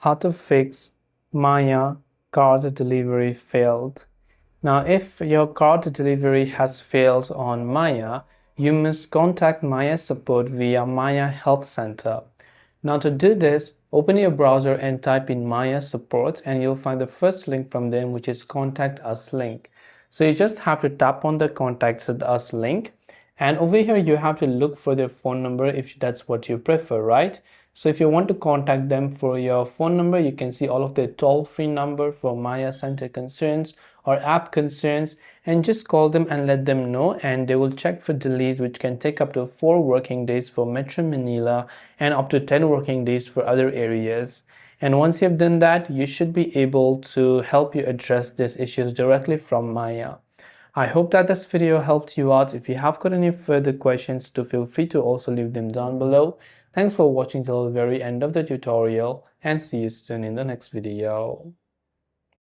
How to fix Maya card delivery failed. Now, if your card delivery has failed on Maya, you must contact Maya support via Maya Help Center. Now, to do this, open your browser and type in Maya support, and you'll find the first link from them, which is Contact Us link. So you just have to tap on the Contact Us link, and over here you have to look for their phone number if that's what you prefer, right? So if you want to contact them for your phone number, you can see all of their toll-free number for Maya Center concerns or app concerns, and just call them and let them know, and they will check for delays, which can take up to 4 working days for Metro Manila and up to 10 working days for other areas. And once you've done that, you should be able to help you address these issues directly from Maya. I hope that this video helped you out. If you have got any further questions, do feel free to also leave them down below. Thanks for watching till the very end of the tutorial, and see you soon in the next video.